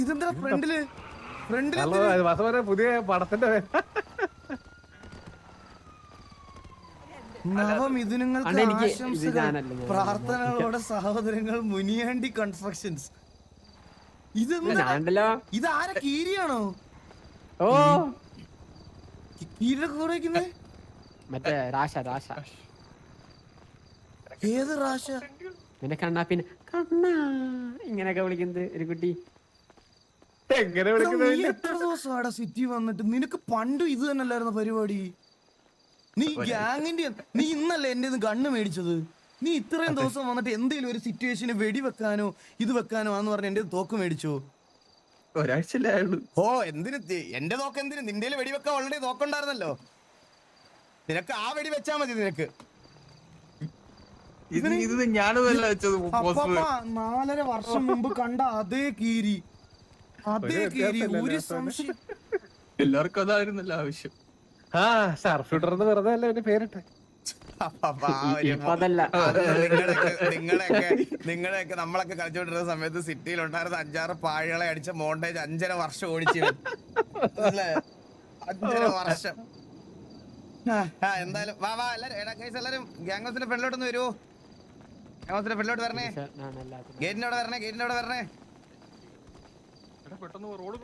ഇതെന്താ ഫ്രണ്ടില് പുതിയ പടത്തിന്റെ നവമിഥുനങ്ങൾക്ക് ആശംസകൾ പ്രാർത്ഥനകളോടെ സഹോദരങ്ങൾ മുനിയാണ്ടി കൺസ്ട്രക്ഷൻസ്. ഇതാരെ കീരിയാണോ? ഓ കീരിയുടെ കൂടെ വയ്ക്കുന്നേ മറ്റേ രാശ ഏത് റാശ? പിന്നെ കണ്ണാ പിന്നെ കണ്ണാ ഇങ്ങനെയൊക്കെ വിളിക്കുന്നത് ഒരു കുട്ടി. എങ്ങനെ നീ എത്ര ദിവസം അവിടെ സിറ്റി വന്നിട്ട് നിനക്ക് പണ്ടും ഇത് തന്നെയല്ലായിരുന്ന പരിപാടി? നീ ഗ്യാങ്ങിന്റെ നീ ഇന്നല്ലേ എന്റെ ഗണ്ണ് മേടിച്ചത്? നീ ഇത്രയും ദിവസം വന്നിട്ട് എന്തെങ്കിലും ഒരു സിറ്റുവേഷന് വെടിവെക്കാനോ ഇത് വെക്കാനോ ആന്ന് പറഞ്ഞ എന്റെ തോക്ക് മേടിച്ചോ? ഒരാഴ്ചയല്ലേ ആയുള്ളൂ. ഓ എന്തിന് എന്റെ തോക്ക് എന്തിന്? നിന്റെ വെടിവെക്കാൻ ഓൾറെഡി തോക്കുണ്ടായിരുന്നല്ലോ. നിനക്ക് ആ വെടി വെച്ചാ മതി. നിനക്ക് 4.5 വർഷം മുമ്പ് കണ്ട അതേ കീരി ഒരു സംശയം. എല്ലാവർക്കും അതായിരുന്നല്ലോ ആവശ്യം. ഷാർപ്പ് ഷൂട്ടർ എന്ന് വെറുതെ അല്ല എന്റെ പേരിട്ടെ. നിങ്ങളെയൊക്കെ നമ്മളൊക്കെ കളിച്ചോണ്ടിരുന്ന സമയത്ത് സിറ്റിയിൽ ഉണ്ടായിരുന്ന 5-6 പാഴികളെ അടിച്ച മോണ്ടേജ് 5.5 വർഷം ഓടിച്ചു. 5.5 വർഷം. എന്തായാലും വാ എല്ലാരും ഗ്യാങ് ഹൗസിന്റെ ഫ്രണ്ടിലോട്ടൊന്ന് വരുമോ? ഗ്യാങ് ഹൗസിന്റെ ഫ്രണ്ടിലോട്ട് വരണേ. ഗേറ്റിന്റെ അവിടെ വരണേ. പെട്ടെന്ന് റോഡ്